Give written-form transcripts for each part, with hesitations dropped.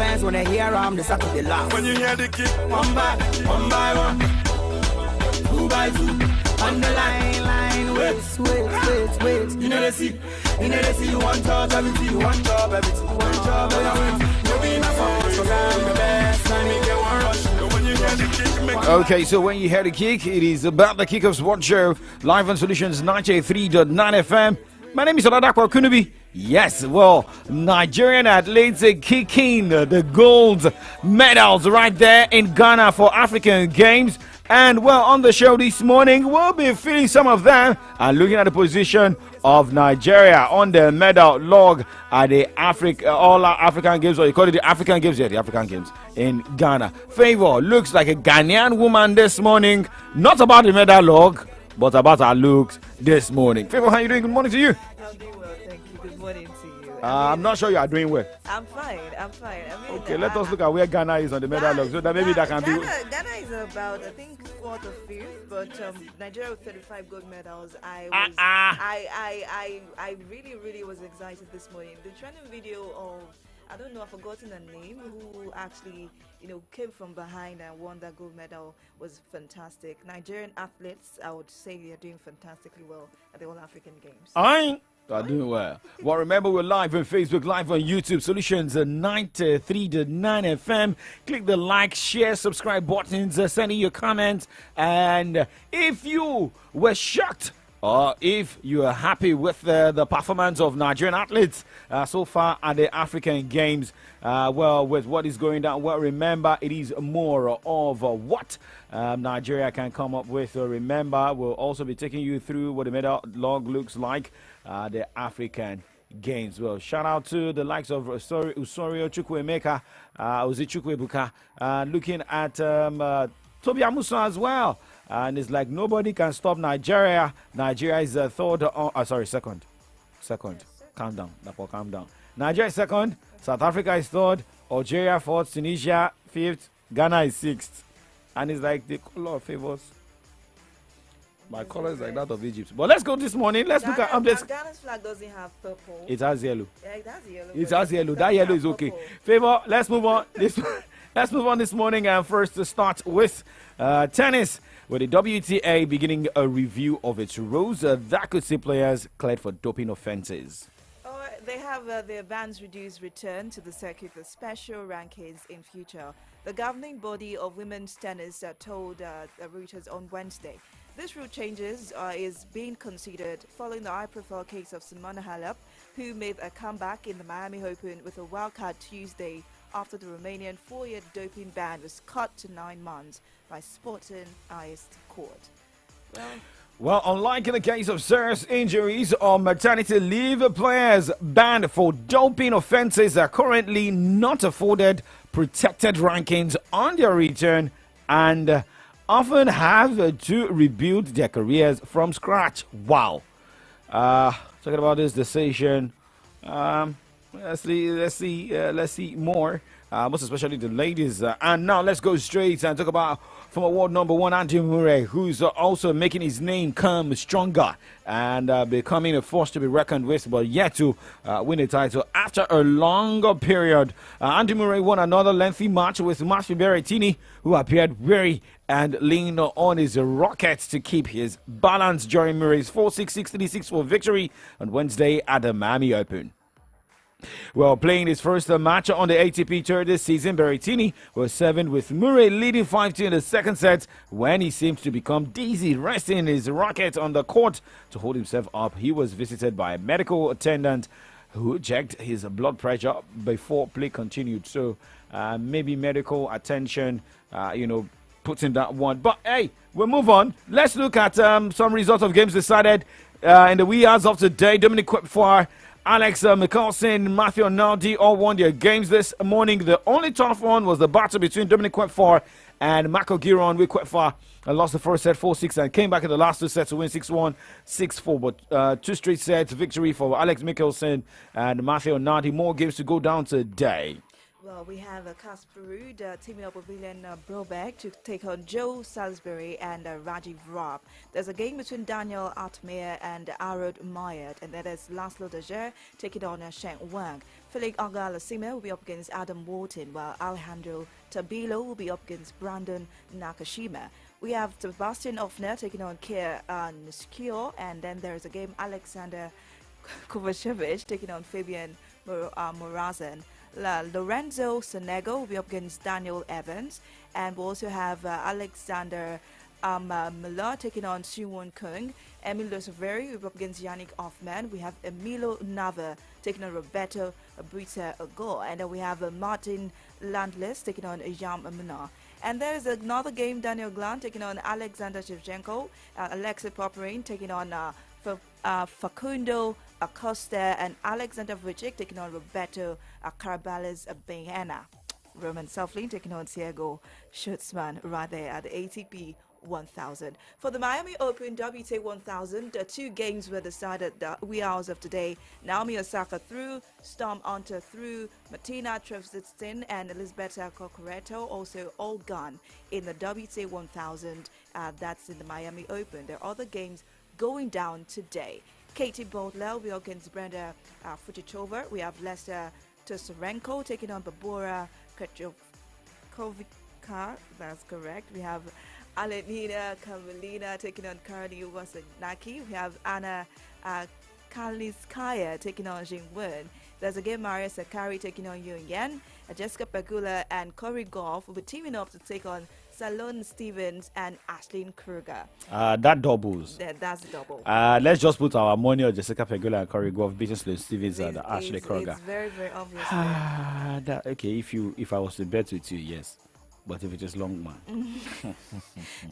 fans when they hear them, they start to laugh. When you hear the kick, One by one, 2 by 2, on the line, wait. You know they see you want top everything, you want top everything, you want top everything. You be my phone, so I'm the best, I make it one rush. when you hear the kick, make Okay, so when you hear the kick, it is about the Kick of Sport Show, live on Solutions 93.9 FM. My name is OLADAPO Kunubi. Yes, well, Nigerian athletes are kicking the gold medals right there in Ghana for African Games. And well, on the show this morning, we'll be feeling some of them and looking at the position of Nigeria on the medal log at the all African Games, or you call it the African Games, yeah, the African Games in Ghana. Favor looks like a Ghanaian woman this morning, not about the medal log, but about her looks this morning. Favor, how are you doing? Good morning to you. I'm doing well, thank you. Good morning to you. I'm not sure you are doing well. I'm fine. I mean, Okay, let us look at where Ghana is on the medal log, so that maybe that can be. Ghana is about, I think, 4th or 5th, but Nigeria with 35 gold medals. I really was excited this morning. The trending video of, I don't know, I've forgotten her name, who actually, came from behind and won that gold medal was fantastic. Nigerian athletes, I would say, they are doing fantastically well at the All African Games. Are doing well. Well, remember, we're live on Facebook, live on YouTube, Solutions 93.9 FM. Click the like, share, subscribe buttons, send in your comments. And if you were shocked, or if you are happy with the performance of Nigerian athletes so far at the African Games, with what is going down, well, remember, it is more of what Nigeria can come up with. Remember, we'll also be taking you through what the medal log looks like the African Games. Well, shout out to the likes of Usorio Chukwuemeka, Ozi Chukwuebuka, looking at Tobi Amusan as well. And it's like nobody can stop Nigeria. Nigeria is second. Calm down. Calm down. Nigeria is second. South Africa is third. Algeria fourth. Tunisia fifth. Ghana is sixth. And it's like the color of favors. My color is like that of Egypt. But let's go this morning. Let's look at updates. Ghana's flag doesn't have purple. It has yellow. Yeah, it has yellow. It has yellow. That yellow is okay. Favor, let's move on. Let's move on this morning. And first to start with tennis, with the WTA beginning a review of its rules that could see players cleared for doping offenses. They have their bans reduced return to the circuit for special rankings in future. The governing body of women's tennis told Reuters on Wednesday. This rule changes is being considered following the high-profile case of Simona Halep, who made a comeback in the Miami Open with a wildcard Tuesday after the Romanian 4-year doping ban was cut to 9 months by Sporting highest court. Well, unlike in the case of serious injuries or maternity leave, players banned for doping offenses are currently not afforded protected rankings on their return and often have to rebuild their careers from scratch. Wow. Talking about this decision, let's see more. Most especially the ladies. And now let's go straight and talk about former world number one Andy Murray, who's also making his name come stronger and becoming a force to be reckoned with, but yet to win a title after a longer period. Andy Murray won another lengthy match with Mafi Berrettini, who appeared weary and leaned on his rocket to keep his balance during Murray's 4-6, 6-3, 6-4 victory on Wednesday at the Miami Open. Well, playing his first match on the ATP Tour this season, Berrettini was 7 with Murray leading 5-2 in the second set when he seemed to become dizzy, resting his racket on the court to hold himself up. He was visited by a medical attendant who checked his blood pressure before play continued. So maybe medical attention, puts in that one. But hey, we'll move on. Let's look at some results of games decided in the wee hours of today. Dominic Quepfour, Alex Mickelson, Matthew Naldi all won their games this morning. The only tough one was the battle between Dominic Quepfour and Marco Giron, with Quepfour lost the first set 4-6 and came back in the last two sets to win 6-1, 6-4. But two straight sets victory for Alex Mickelson and Matthew Naldi. More games to go down today. Well, we have Casper Ruud teaming up with William Broberg to take on Joe Salisbury and Rajiv Raab. There's a game between Daniel Altmaier and Arod Mayet, and that is Laszlo Dejer taking on Shen Wang. Felix Auger-Aliassime will be up against Adam Wharton, while Alejandro Tabilo will be up against Brandon Nakashima. We have Sebastian Offner taking on Kier Nishikio, and then there's a game Alexander Kovacevic taking on Fabian Morazan. Lorenzo Sonego will be up against Daniel Evans, and we also have Alexander Miller taking on Siwon Kung. Emilio Saveri will be up against Yannick Hoffman. We have Emilio Nava taking on Roberto Brita Agor, and then we have Martin Landless taking on Yam Amina. And there's another game, Daniel Glan taking on Alexander Shevchenko, Alexei Popperin taking on Facundo Acosta, and Alexander Vucic taking on Roberto Caraballes Benhena. Roman Soflin taking on Diego Schwartzman right there at the ATP 1000. For the Miami Open WTA 1000, 2 games were decided the wee hours of today. Naomi Osaka through, Storm Hunter through, Martina Trevisan and Elisabetta Coccoretto also all gone in the WTA 1000. That's in the Miami Open. There are other games going down today. Katie Boutler will be against Brenda Fujichova. We have Lester Tosarenko taking on Barbora Krejcikova. That's correct. We have Alenina Kamelina taking on Karoli Wozniacki. We have Anna Kalinskaya taking on Jing Wen. There's again Maria Sakkari taking on Yun Yan. Jessica Pegula and Corey Goff will be teaming up to take on Salone Stevens and Ashlyn Kruger. That doubles. That's the double. Let's just put our money on Jessica Pegula and Corey Goff beating Salone Stevens and Ashley Kruger. It's very, very obvious. Okay, if I was to bet with you, yes. But if it is long, man.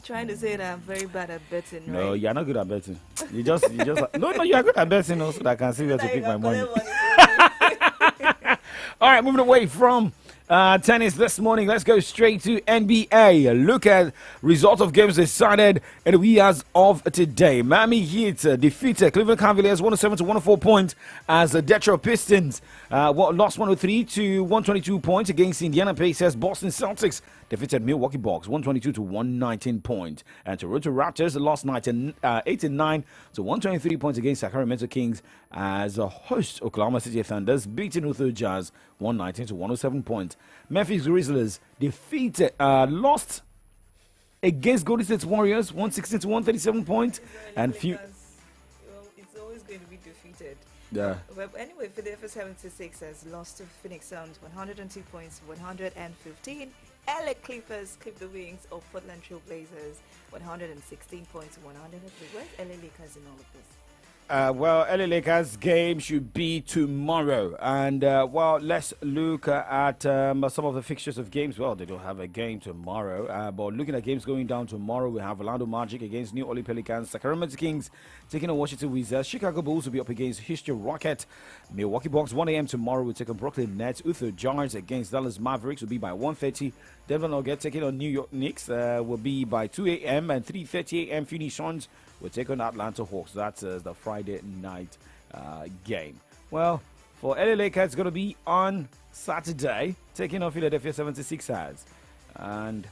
Trying to say that I'm very bad at betting, right? No, you're not good at betting. You just no, you are good at betting also that I can see where to pick my money. All right, moving away from tennis this morning, let's go straight to NBA. Look at results of games decided in the wee hours of today. Miami Heat defeated Cleveland Cavaliers 107 to 104 points as the Detroit Pistons lost 103 to 122 points against Indiana Pacers. Boston Celtics defeated Milwaukee Bucks 122 to 119 points, and Toronto Raptors lost 89 to 123 points against Sacramento Kings as a host Oklahoma City Thunders beating Utah Jazz 119 to 107 points. Memphis Grizzlies lost against Golden State Warriors 116 to 137 points, and few. It's always going to be defeated. Yeah. Well, anyway, Philadelphia 76ers lost to Phoenix Suns 102 points, 115. LA Clippers clipped the wings of Portland Trail Blazers 116 points, 103. Where's LA Lakers in all of this? Well, LA Lakers game should be tomorrow, and well, let's look at some of the fixtures of games. Well, they don't have a game tomorrow, but looking at games going down tomorrow, we have Orlando Magic against New Orleans Pelicans, Sacramento Kings taking on Washington Wizards, Chicago Bulls will be up against Houston Rockets, Milwaukee Bucks 1 a.m. tomorrow will take on Brooklyn Nets, Utah Jazz against Dallas Mavericks will be by 1:30. Denver Nuggets taking on New York Knicks will be by 2 a.m. and 3:30 a.m. Phoenix Suns will take on Atlanta Hawks. That's the Friday night game. Well, for LA Lakers, it's going to be on Saturday, taking on Philadelphia 76ers. And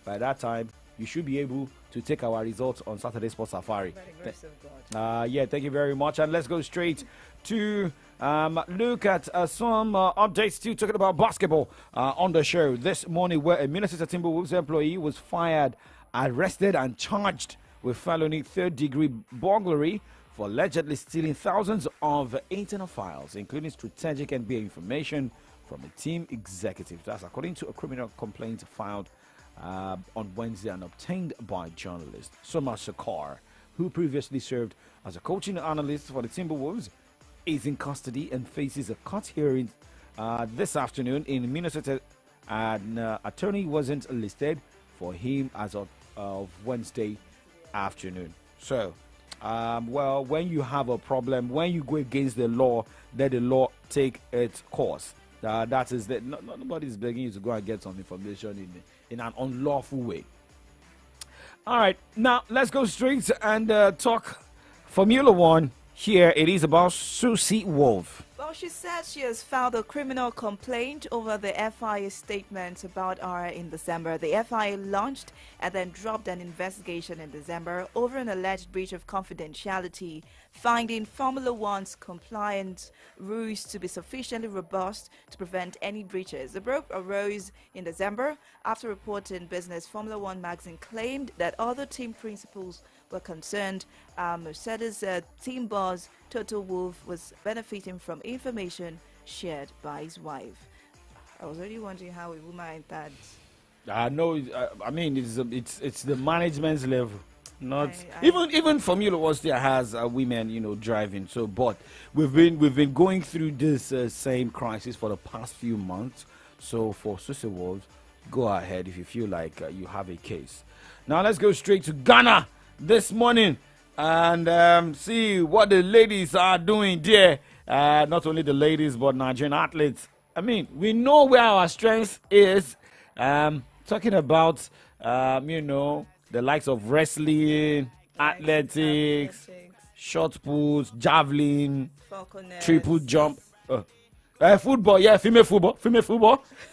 by that time, you should be able to take our results on Saturday Sports Safari. By the grace of God. Yeah, thank you very much. And let's go straight to look at some updates still talking about basketball on the show this morning, where a Minnesota Timberwolves employee was fired, arrested, and charged with felony third-degree burglary for allegedly stealing thousands of internal files, including strategic NBA information from a team executive. That's according to a criminal complaint filed on Wednesday and obtained by journalist Soma Shakar, who previously served as a coaching analyst for the Timberwolves, is in custody and faces a court hearing this afternoon in Minnesota. An attorney wasn't listed for him as of Wednesday afternoon. So, well, when you have a problem, when you go against the law, let the law take its course. That is that. Nobody is begging you to go and get some information in an unlawful way. All right, now let's go straight and talk Formula One. Here it is about Susie Wolf. Well, she said she has filed a criminal complaint over the FIA statement about her in December. The FIA launched and then dropped an investigation in December over an alleged breach of confidentiality, finding Formula One's compliance rules to be sufficiently robust to prevent any breaches. The breach arose in December after reporting Business Formula One magazine claimed that other team principals were concerned. Mercedes team boss Toto Wolff was benefiting from information shared by his wife. I was really wondering how a woman like that. No, I mean it's the management's level, not I- even Formula One still has women driving. So, but we've been going through this same crisis for the past few months. So for Susie Wolves, go ahead if you feel like you have a case. Now let's go straight to Ghana this morning and see what the ladies are doing there. Not only the ladies, but Nigerian athletes. I mean, we know where our strength is. Talking about, the likes of wrestling, athletics, shot puts, javelin, Falconers. triple jump. Football, yeah, female football.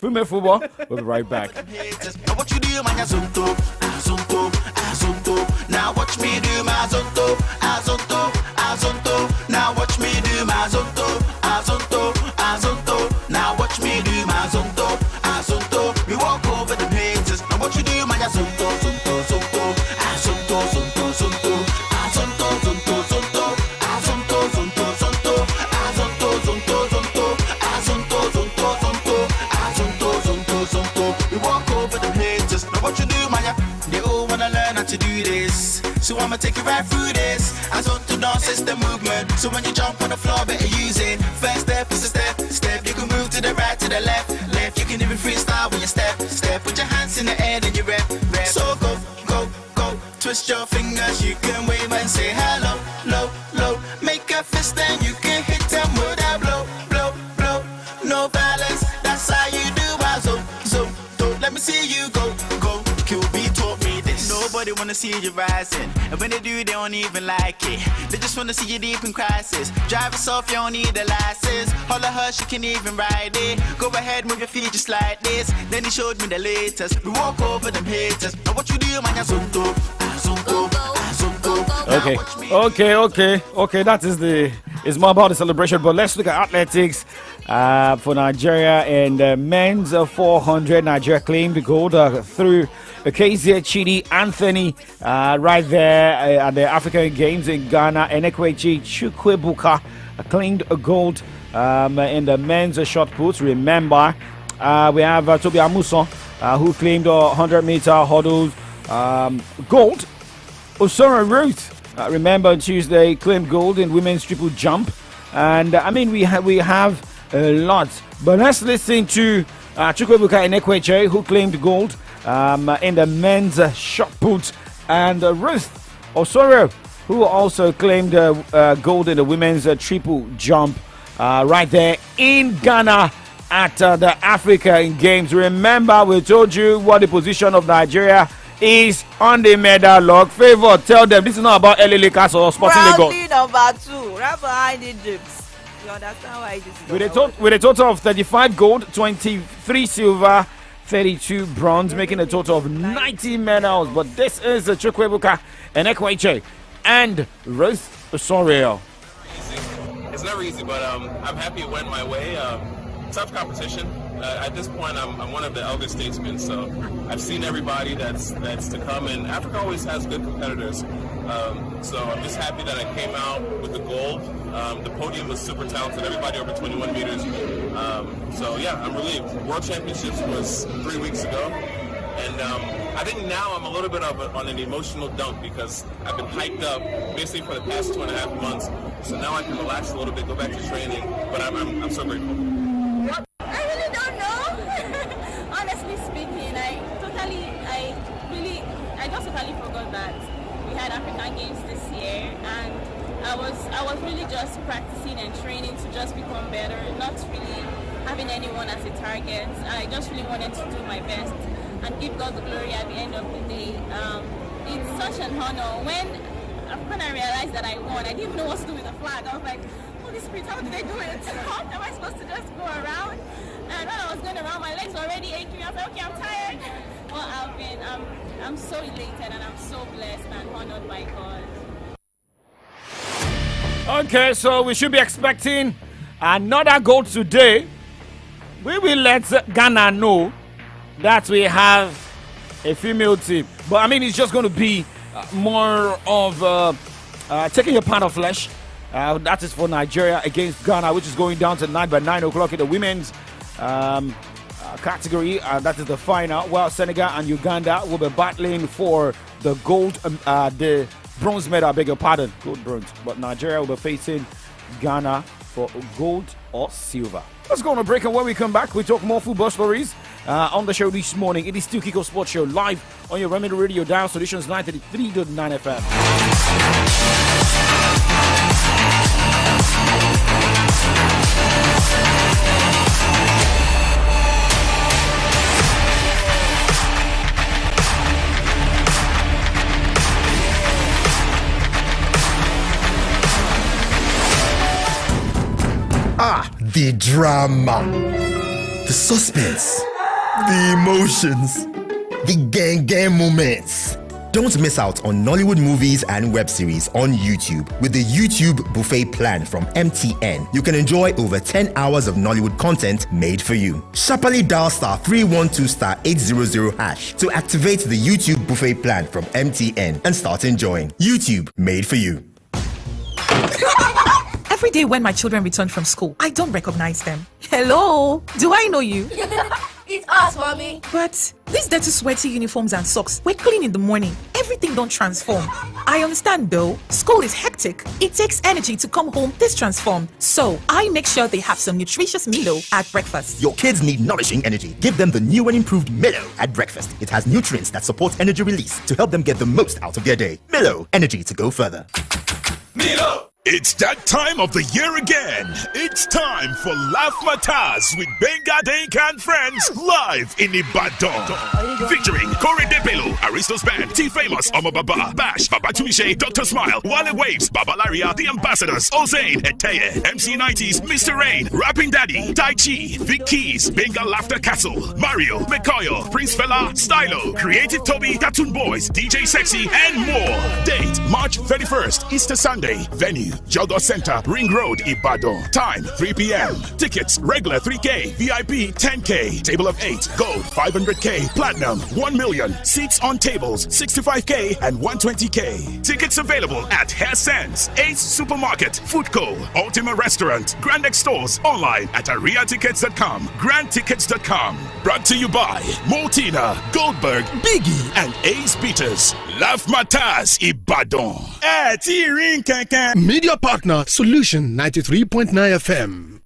We'll be right back. Now what you do, man, Azonto, Azonto, Azonto. Now watch me do my Azonto, Azonto, Azonto. Now watch me do my Azonto, Azonto, Azonto. Now watch me do my Azonto, Azonto. We walk over the haters. Now what you do, man, Azonto, Azonto, Azonto, Azonto, Azonto, Azonto, Azonto, Azonto, Azonto, Azonto, Azonto, Azonto, Azonto, Azonto, Azonto, Azonto. We walk over the haters. Now what you do, man? They all wanna learn how to do this, so I'ma take you right through this. Azonto dance is the movement, so when you jump on the floor, better use it. First step is a step. You can move to the right, to the left. You can even freestyle when you step. Put your hands in the air, then you rep. So go. Twist your fingers, you can wave and say hello, low. Make a fist, then you can hit them with that blow. No balance, that's how you do. Don't let me see you go. QB taught me this. Nobody wanna see you rising, and when they do, they don't even like it. They just wanna see you deep in crisis. Drive us off, you don't need a license. Holla her, she can even ride it. Go ahead, move your feet just like this. Then he showed me the latest. We walk over them haters. Now what you do, man, Azonto, Azonto, Azonto. Okay. That is it's more about the celebration, but let's look at athletics for Nigeria and men's 400. Nigeria claimed the gold through KZ Chidi Anthony right there at the African Games in Ghana. Enekwechi Chukwebuka claimed a gold in the men's shot put. Remember, we have Tobi Amuson who claimed 100-meter hurdles gold. Osoro Ruth, remember on Tuesday, claimed gold in women's triple jump. And I mean, we have a lot. But let's listen to Chukwebuka Enekwechi, who claimed gold in the men's shot put, and Ruth Osoro, who also claimed gold in the women's triple jump right there in Ghana at the African Games. Remember, we told you what the position of Nigeria is on the medal log. Favor, tell them this is not about LA Lakers or Sporting Lagos. Proudly number 2, right behind Egypt. You understand why this is With a total of 35 gold, 23 silver, 32 bronze, making a total of 90 medals. But this is the Chukwebuka Enekwechi and Ruth Osorio. It's never easy, but I'm happy it went my way. Tough competition. At this point, I'm one of the elder statesmen, so I've seen everybody that's to come, and Africa always has good competitors. So I'm just happy that I came out with the gold. The podium was super talented, everybody over 21 meters. So yeah, I'm relieved. World Championships was 3 weeks ago, and I think now I'm a little bit on an emotional dump because I've been hyped up basically for the past 2.5 months. So now I can relax a little bit, go back to training, but I'm so grateful. I really don't know. Honestly speaking, I just totally forgot that we had African Games this year, and I was really just practicing and training to just become better, not really having anyone as a target. I just really wanted to do my best and give God the glory at the end of the day. It's such an honor. When I realized that I won, I didn't even know what to do with the flag. I was like, oh Holy Spirit, how did they do it? How am I supposed to just go around? And when I was going around, my legs were already aching. I was like, okay, I'm tired. Well, I'm so elated and I'm so blessed and honored by God. Okay, so we should be expecting another goal today. We will let Ghana know that we have a female team. But I mean, it's just going to be more of taking a pound of flesh. That is for Nigeria against Ghana, which is going down tonight by 9 o'clock in the women's category. That is the final. Well, Senegal and Uganda will be battling for the gold, the bronze medal, I beg your pardon, gold, bronze. But Nigeria will be facing Ghana for gold or silver. Let's go on a break, and when we come back, we talk more football stories on the show this morning. It is still Kiko Sports Show live on your Remedy Radio Dial Solutions 93.9 FM. The drama, the suspense, the emotions, the gang moments. Don't miss out on Nollywood movies and web series on YouTube with the YouTube Buffet plan from MTN. You can enjoy over 10 hours of Nollywood content made for you. Sharply dial *312*800# to activate the YouTube Buffet plan from MTN and start enjoying YouTube made for you. Every day when my children return from school, I don't recognize them. Hello, do I know you? It's us, mommy. But these dirty, sweaty uniforms and socks, we're clean in the morning. Everything don't transform. I understand though. School is hectic. It takes energy to come home this transformed. So I make sure they have some nutritious Milo at breakfast. Your kids need nourishing energy. Give them the new and improved Milo at breakfast. It has nutrients that support energy release to help them get the most out of their day. Milo, energy to go further. Milo! It's that time of the year again. It's time for Laugh Matas with Benga Denk and Friends live in Ibadan. Featuring Corey Debelo, Aristos Band, T-Famous, Omo Baba, Bash, Baba Tumishe, Dr. Smile, Wale Waves, Baba Laria, The Ambassadors, Ozane, Eteye, MC90s, Mr. Rain, Rapping Daddy, Tai Chi, Vic Keys, Benga Laughter Castle, Mario, McCoy, Prince Fella, Stylo, Creative Toby, Cartoon Boys, DJ Sexy, and more. Date, March 31st, Easter Sunday. Venue, Jogo Center, Ring Road, Ibadan. Time, 3 p.m. Tickets, regular 3K, VIP 10K, table of 8, gold 500K, platinum 1 million, seats on tables 65K and 120K. Tickets available at Hair Sense, Ace Supermarket, Foodco, Ultima Restaurant, Grand X Stores, online at ariatickets.com, grandtickets.com. Brought to you by Multina, Goldberg, Biggie, and Ace Peters. Laugh Matas, Ibadan. Media partner Solution 93.9 FM.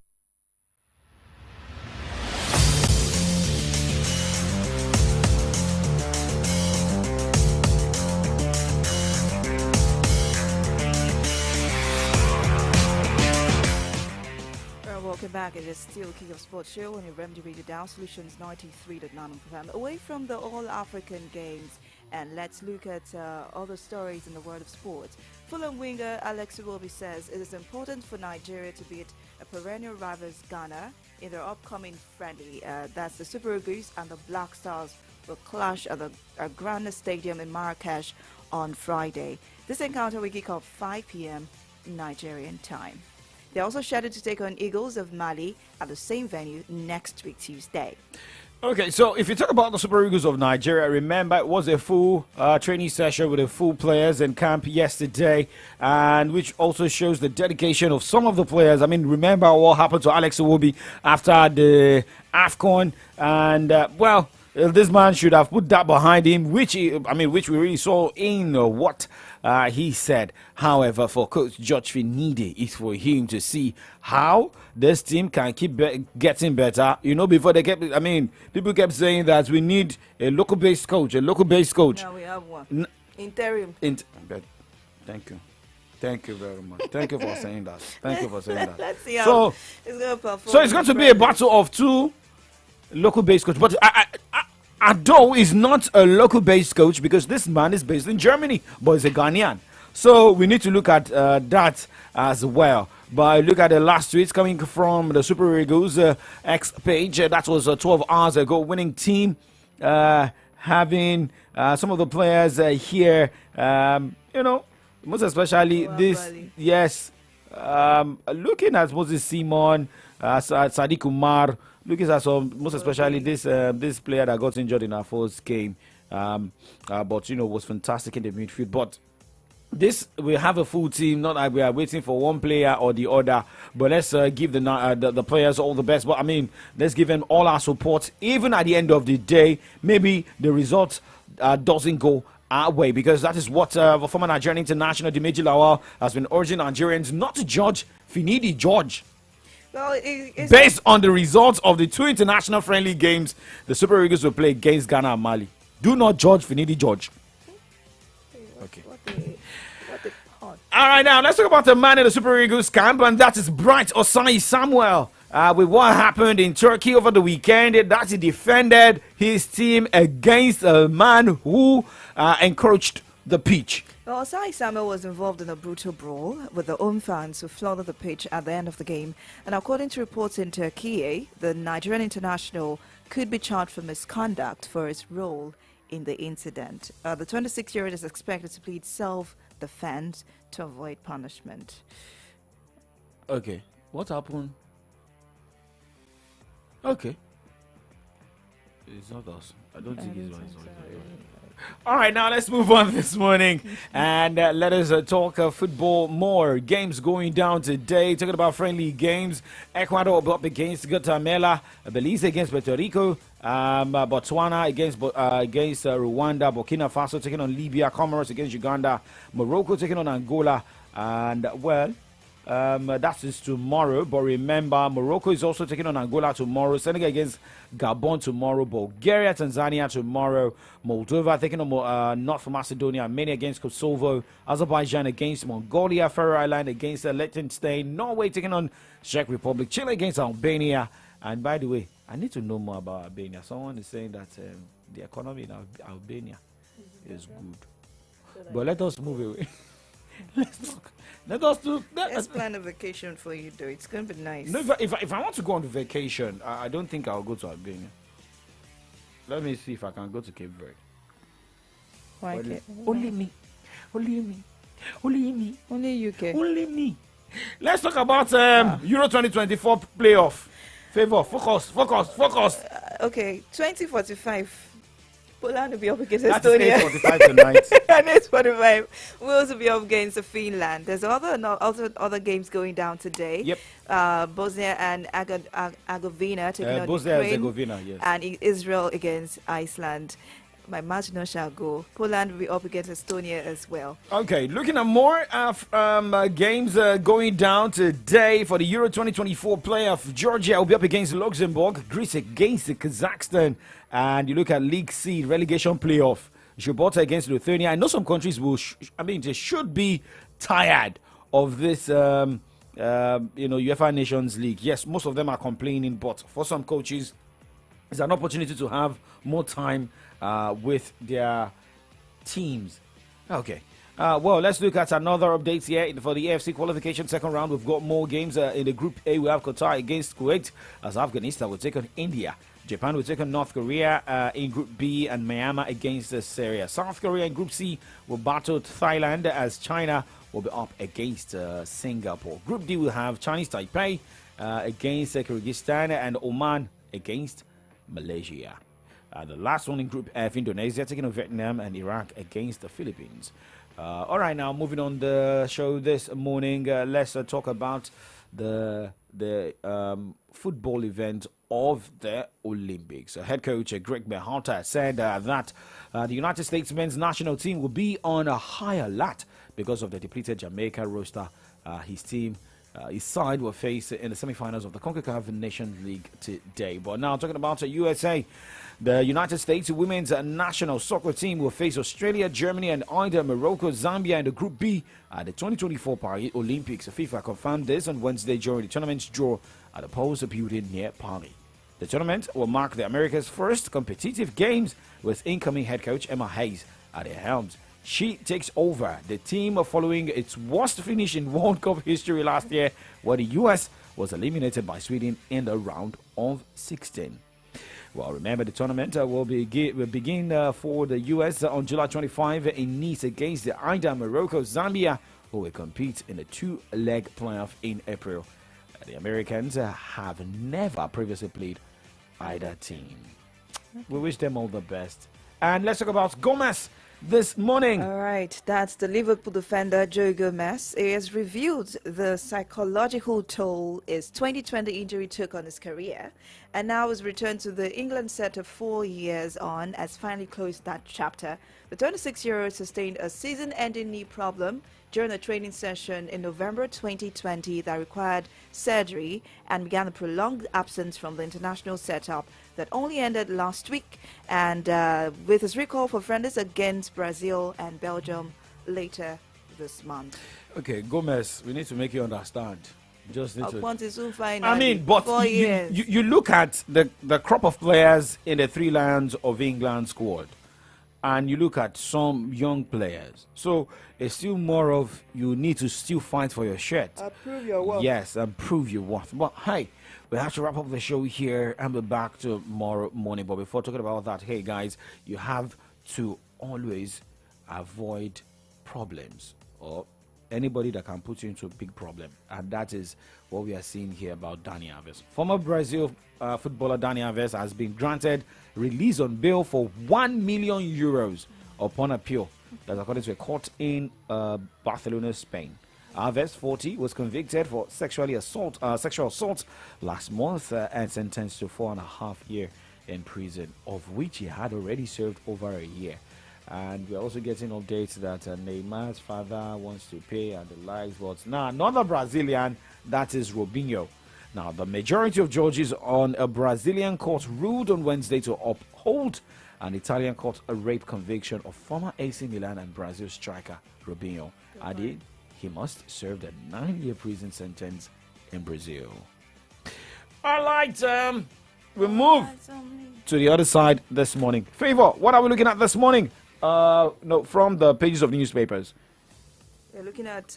Welcome back. It is still King of Sports Show on your Remedy Radio Down Solutions 93.9 FM. Away from the All African Games, and let's look at other stories in the world of sports. Fulham winger Alex Iwobi says it is important for Nigeria to beat a perennial rivals Ghana in their upcoming friendly. That's the Super Eagles and the Black Stars will clash at the Granda Stadium in Marrakesh on Friday. This encounter will kick off 5 p.m. Nigerian time. They're also scheduled to take on Eagles of Mali at the same venue next week, Tuesday. Okay, so if you talk about the Super Eagles of Nigeria, remember it was a full training session with the full players in camp yesterday, and which also shows the dedication of some of the players. I mean, remember what happened to Alex Iwobi after the AFCON, and this man should have put that behind him, which we really saw in what he said. However, for Coach George Finide, it's for him to see how this team can keep getting better. You know, before people kept saying that we need a local-based coach. Now we have one. Interim. Thank you. Thank you very much. Thank you for saying that. Let's see how it's going to perform. So it's going to be a battle of two local-based coach, but Ado is not a local-based coach because this man is based in Germany, but he's a Ghanaian. So we need to look at that as well. But look at the last tweets coming from the Super Eagles X page. That was 12 hours ago. Winning team having some of the players here, most especially this. Yes. Looking at Moses Simon, Sadiq Umar, looking at most especially this player that got injured in our first game, but was fantastic in the midfield. But this we have a full team, not like we are waiting for one player or the other. But let's give the players all the best. But I mean, let's give them all our support. Even at the end of the day, maybe the result doesn't go our way, because that is what the former Nigerian international Dimeji Lawal has been urging Nigerians not to judge Finidi George. Well, based on the results of the 2 international friendly games the Super Eagles will play against Ghana and Mali. Do not judge Finidi George. Okay. All right, now let's talk about the man in the Super Eagles camp, and that is Bright Osai Samuel. With what happened in Turkey over the weekend, that he defended his team against a man who encroached the pitch. Well, Osai Samuel was involved in a brutal brawl with the home fans who flooded the pitch at the end of the game. And according to reports in Turkey, the Nigerian international could be charged for misconduct for his role in the incident. The 26-year-old is expected to plead self-defense to avoid punishment. Okay, what happened? Okay. It's not us. I don't think it's us. All right, now let's move on this morning and let us talk football more. Games going down today. Talking about friendly games. Ecuador will be up against Guatemala. Belize against Puerto Rico. Botswana against Rwanda. Burkina Faso taking on Libya. Comoros against Uganda. Morocco taking on Angola. And, that is tomorrow, but remember, Morocco is also taking on Angola tomorrow, Senegal against Gabon tomorrow, Bulgaria, Tanzania tomorrow, Moldova taking on North Macedonia, Armenia against Kosovo, Azerbaijan against Mongolia, Faroe Island against Liechtenstein, Norway taking on Czech Republic, Chile against Albania. And by the way, I need to know more about Albania. Someone is saying that the economy in Albania is good. But let us move away. Let's plan a vacation for you, though. It's going to be nice. No, if I want to go on vacation, I don't think I'll go to Albania. Let me see if I can go to Cape Verde. Why? Only me. Only me. Only me. Only UK. Only me. Let's talk about Euro 2024 playoff. Favor, focus. Okay, 2045. Poland will be up against That's Estonia. 8:45 tonight. And 8:45. Wales will be up against Finland. There's other games going down today. Yep. Bosnia and Herzegovina taking on Bosnia Ukraine. Herzegovina, yes. And Israel against Iceland. My marginal shall go. Poland will be up against Estonia as well. Okay, looking at more games going down today for the Euro 2024 playoff. Georgia will be up against Luxembourg, Greece against Kazakhstan, and you look at League C relegation playoff. Gibraltar against Lithuania. I know some countries will, they should be tired of this, UEFA Nations League. Yes, most of them are complaining, but for some coaches, it's an opportunity to have more time with their teams. Okay. Well, let's look at another update here for the AFC qualification second round. We've got more games in the Group A. We have Qatar against Kuwait, as Afghanistan will take on India. Japan will take on North Korea in Group B, and Myanmar against Syria. South Korea in Group C will battle Thailand, as China will be up against Singapore. Group D will have Chinese Taipei against Kyrgyzstan, and Oman against Malaysia. The last one in Group F, Indonesia taking on Vietnam, and Iraq against the Philippines. All right, now moving on the show this morning, let's talk about the football event of the Olympics. Head coach Greg Berhalter said that the United States men's national team will be on a high alert because of the depleted Jamaica roster. His side will face in the semi-finals of the CONCACAF Nations League today. But now talking about the USA, the United States women's national soccer team will face Australia, Germany, and either Morocco, Zambia in the Group B at the 2024 Paris Olympics. FIFA confirmed this on Wednesday during the tournament's draw at the Pulse building near Paris. The tournament will mark the America's first competitive games with incoming head coach Emma Hayes at the helm. She takes over the team following its worst finish in World Cup history last year, where the U.S. was eliminated by Sweden in the round of 16. Well, remember the tournament will begin for the U.S. On July 25 in Nice against either Morocco, Zambia, who will compete in a two-leg playoff in April. The Americans have never previously played either team. We wish them all the best. And let's talk about Gomez this morning. All right, that's the Liverpool defender Joe Gomez. He has revealed the psychological toll his 2020 injury took on his career, and now his return to the England setup 4 years on has finally closed that chapter. The 26-year-old sustained a season-ending knee problem during a training session in November 2020 that required surgery and began a prolonged absence from the international setup that only ended last week, and with his recall for friendlies against Brazil and Belgium later this month. Okay, Gomez, we need to make you understand. Just need to. I mean, but you look at the crop of players in the Three Lions of England squad, and you look at some young players. So it's still more of you need to still fight for your shirt. Prove your worth. Yes, and prove your worth. But hey, we have to wrap up the show here and be back tomorrow morning. But before talking about that, hey guys, you have to always avoid problems or anybody that can put you into a big problem, and that is what we are seeing here about Dani Alves. Former Brazil footballer Dani Alves has been granted release on bail for 1 million euros upon appeal. That's according to a court in Barcelona, Spain. Alves, 40, was convicted for sexual assault last month and sentenced to 4.5 years in prison, of which he had already served over a year. And we're also getting updates that Neymar's father wants to pay and the likes. But now, another Brazilian, that is Robinho. Now, the majority of judges on a Brazilian court ruled on Wednesday to uphold an Italian court a rape conviction of former AC Milan and Brazil striker Robinho. Added, he must serve a 9-year prison sentence in Brazil. All right, we move to the other side this morning. Favor, what are we looking at this morning? No, from the pages of the newspapers. We're looking at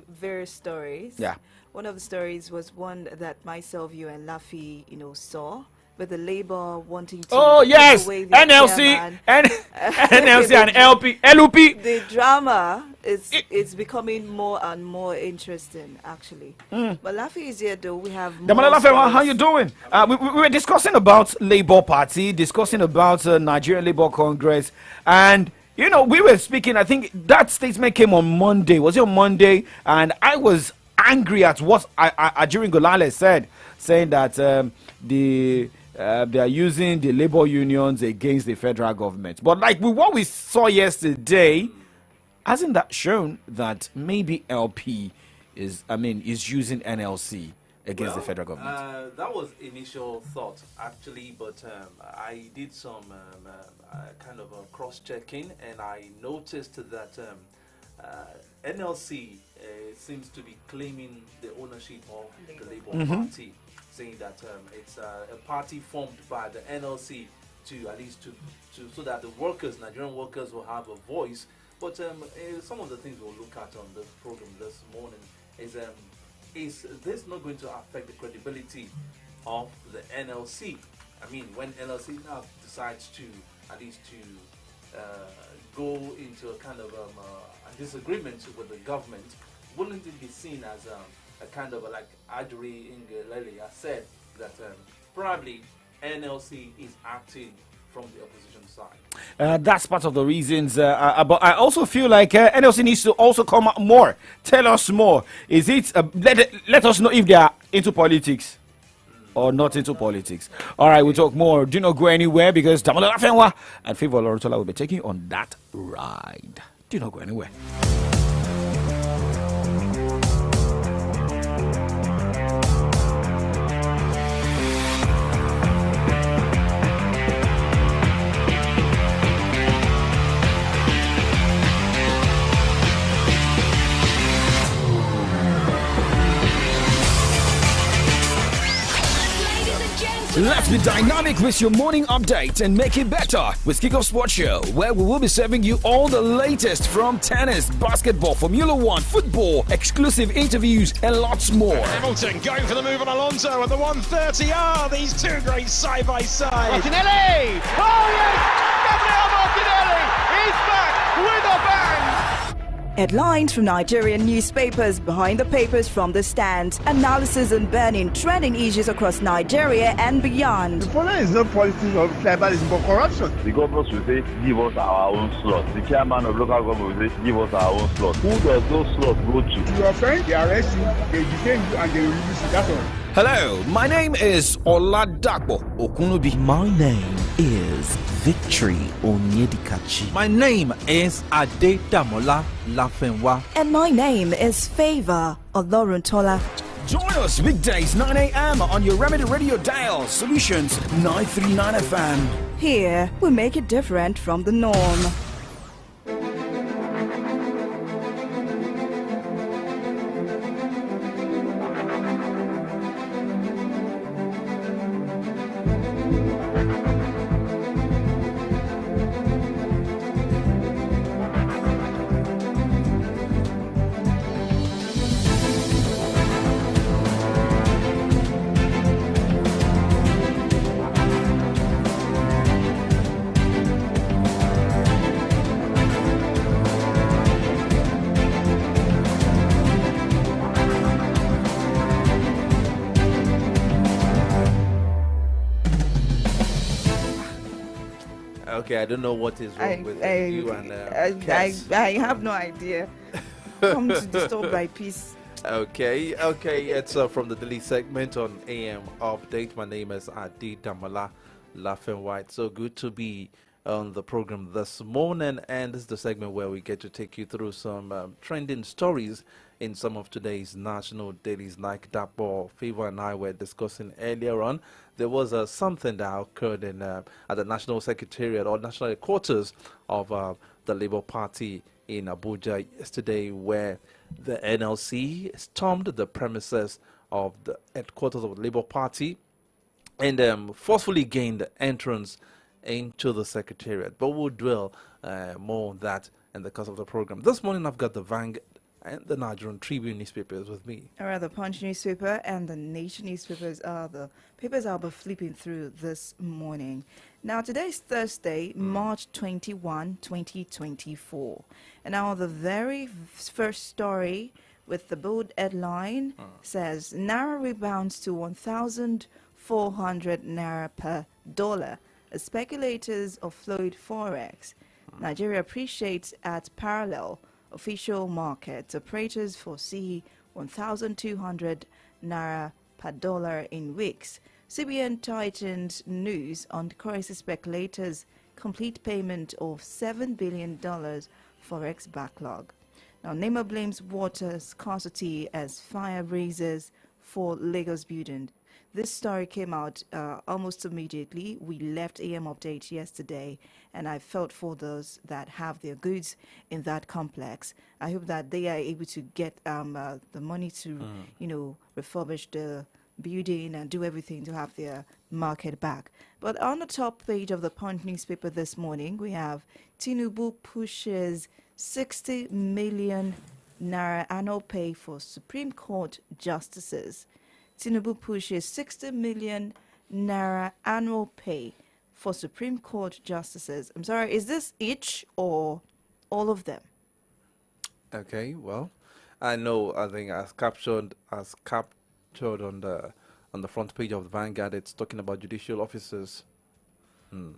various stories. Yeah. One of the stories was one that myself, you, and Laffy, saw, with the Labour wanting to yes, away their NLC and NLC and LUP. The drama is becoming more and more interesting, actually. But Laffy is here, though. We have how you doing? We were discussing about Labour Party, discussing about Nigerian Labour Congress, and we were speaking. I think that statement came on Monday. Was it on Monday? And I was angry at what Ajirin Golale said, saying that they are using the labor unions against the federal government. But like with what we saw yesterday, hasn't that shown that maybe LP is using NLC against the federal government? That was initial thought, actually, but I did some kind of cross-checking, and I noticed that NLC seems to be claiming the ownership of the Labour Party, saying that it's a party formed by the NLC to at least to so that the workers, Nigerian workers, will have a voice. But some of the things we'll look at on the program this morning is this not going to affect the credibility of the NLC? I mean, when NLC now decides to at least to go into a kind of a disagreement with the government, wouldn't it be seen as a kind of like Adri Ngelele has said that probably NLC is acting from the opposition side? That's part of the reasons. But I also feel like NLC needs to also come out more. Tell us more. Is it? Let us know if they are into politics or not into politics. All right, we'll talk more. Do not go anywhere because Damola Afenwa and Favor Lorotola will be taking on that ride. Do not go anywhere. Let's be dynamic with your morning update and make it better with Kickoff Sports Show, where we will be serving you all the latest from tennis, basketball, Formula One, football, exclusive interviews, and lots more. Hamilton going for the move on Alonso at the 130. These two great side by side. Martinelli! Oh yes! Gabriel Martinelli is back with a bang! Headlines from Nigerian newspapers, behind the papers from the stand, analysis on burning trending issues across Nigeria and beyond. The problem is not politics or tribalism but corruption. The governors will say, give us our own slot. The chairman of local government will say, give us our own slot. Who does those slots go to? You offend, they arrest you, they detain you, and they release you. That's all. Hello, my name is OLADAPO Okunubi. My name is Victory Onyedikachi. My name is Adedamola Lafenwa. And my name is Favor Oloruntola. Join us weekdays 9 a.m. on your Remedy Radio dial, Solutions 939 FM. Here, we make it different from the norm. Okay, I don't know what is wrong with you and I have no idea. Come to disturb my peace. Okay, it's from the daily segment on AM Update. My name is Adi Damala Laughing White. So good to be on the program this morning, and this is the segment where we get to take you through some trending stories in some of today's national dailies, like Dapo Favor and I were discussing earlier on. There was something that occurred in at the National Secretariat or National Headquarters of the Labour Party in Abuja yesterday, where the NLC stormed the premises of the headquarters of the Labour Party and forcefully gained entrance into the Secretariat. But we'll dwell more on that in the course of the program. This morning I've got the Vanguard and the Nigerian Tribune newspapers with me. The Punch newspaper and the Nation newspapers are the papers I'll be flipping through this morning. Now, today's Thursday, March 21, 2024. And now the very first story with the bold headline says, Naira rebounds to 1,400 Naira per dollar as speculators offload Forex. Nigeria appreciates at parallel official market. Operators foresee 1,200 Naira per dollar in weeks. CBN tightens news on currency speculators' complete payment of $7 billion Forex backlog. Now, NEMA blames water scarcity as fire raises for Lagos building. This story came out almost immediately. We left AM Update yesterday, and I felt for those that have their goods in that complex. I hope that they are able to get the money to, refurbish the building and do everything to have their market back. But on the top page of the Punch newspaper this morning, we have Tinubu pushes 60 million Naira annual pay for Supreme Court justices. Tinubu pushes 60 million Naira annual pay for Supreme Court justices. I'm sorry, is this each or all of them? Okay, well, I think as captured on the front page of the Vanguard, it's talking about judicial officers.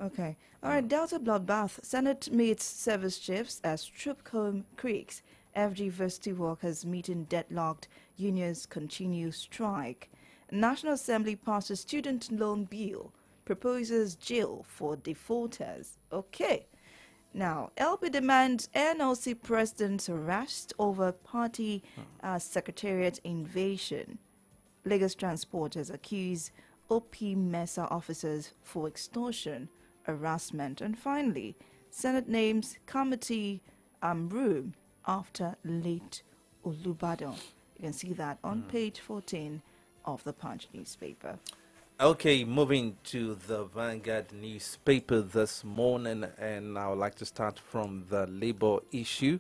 Okay. All right, Delta bloodbath. Senate meets service chiefs as troop comb creaks. FG University workers meeting deadlocked. Unions continue strike. National Assembly passes student loan bill. Proposes jail for defaulters. Okay. Now, LP demands NLC president's arrest over party secretariat invasion. Lagos transporters accuse OP Mesa officers for extortion, harassment. And finally, Senate names committee room after late Olubadan. You can see that on page 14 of the Punch newspaper. Okay, moving to the Vanguard newspaper this morning, and I would like to start from the labor issue.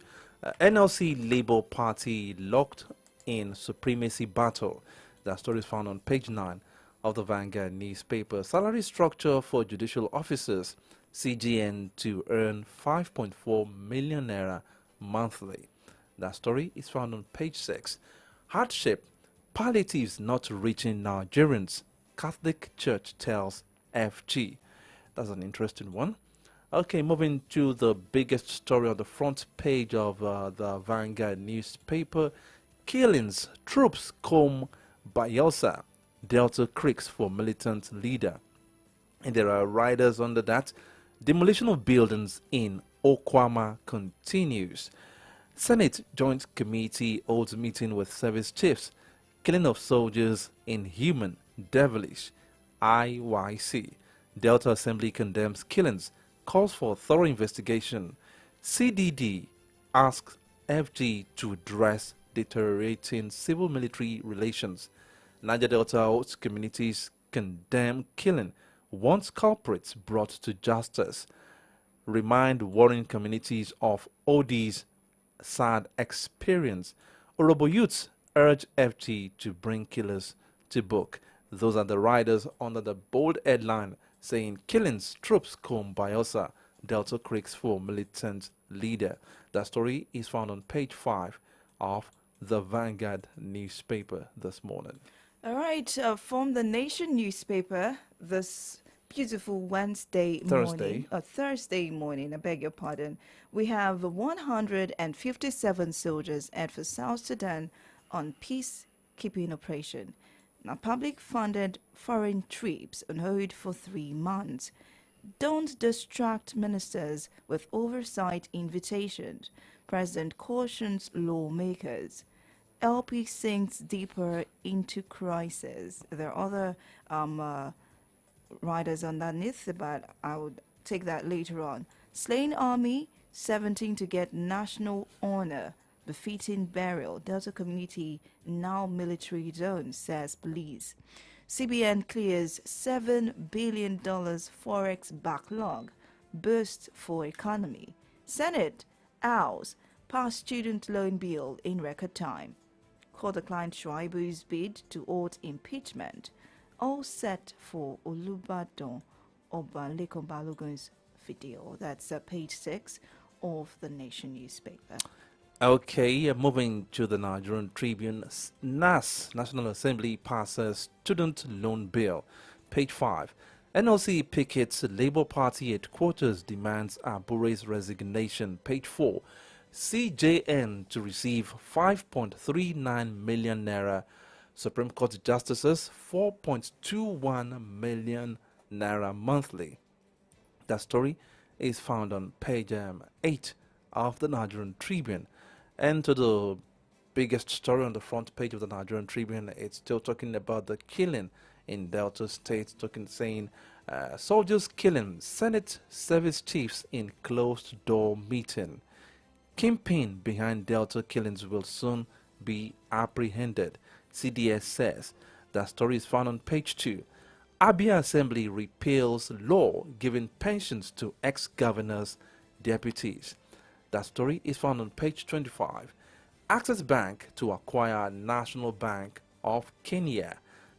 NLC Labour Party locked in supremacy battle. That story is found on page 9 of the Vanguard newspaper. Salary structure for judicial officers, CGN to earn 5.4 million naira monthly. That story is found on page 6. Hardship, palliatives not reaching Nigerians. Catholic Church tells FG. That's an interesting one. Okay, moving to the biggest story on the front page of the Vanguard newspaper. Killings, troops comb Bayelsa, Delta Creeks for militant leader. And there are riders under that. Demolition of buildings in Okwama continues. Senate Joint Committee holds meeting with service chiefs. Killing of soldiers inhuman, devilish. IYC. Delta Assembly condemns killings, calls for thorough investigation. CDD asks FG to address deteriorating civil-military relations. Niger Delta host communities condemn killing, wants culprits brought to justice. Remind warring communities of OD's sad experience. Orobo youths urge FG to bring killers to book. Those are the riders under the bold headline saying killings, troops comb Bayelsa, Delta Creeks for militant leader. That story is found on page 5 of the Vanguard newspaper this morning. All right, from the Nation newspaper, this beautiful Thursday morning, I beg your pardon, we have 157 soldiers head for South Sudan on peacekeeping operation. Now, public-funded foreign trips on hold for 3 months. Don't distract ministers with oversight invitations. President cautions lawmakers. LP sinks deeper into crisis. There are other riders underneath, but I would take that later on. Slain Army, 17 to get national honor. Befitting burial. Delta community now military zone, says police. CBN clears $7 billion forex backlog. Boost for economy. Senate owls pass student loan bill in record time. Court declined Shuaibu's bid to halt impeachment. All set for Olubadan Obalekon Balogun's video. That's page 6 of the Nation newspaper. Okay, moving to the Nigerian Tribune. NAS, National Assembly, passes student loan bill. Page 5. NLC pickets Labour Party headquarters, demands Abure's resignation. Page 4. CJN to receive 5.39 million naira. Supreme Court justices 4.21 million naira monthly. That story is found on page 8 of the Nigerian Tribune. And to the biggest story on the front page of the Nigerian Tribune, it's still talking about the killing in Delta State, saying soldiers killing, Senate service chiefs in closed door meeting. Kingpin behind Delta killings will soon be apprehended, CDS says. That story is found on page 2. Abia Assembly repeals law giving pensions to ex-governors' deputies. That story is found on page 25. Access Bank to acquire National Bank of Kenya.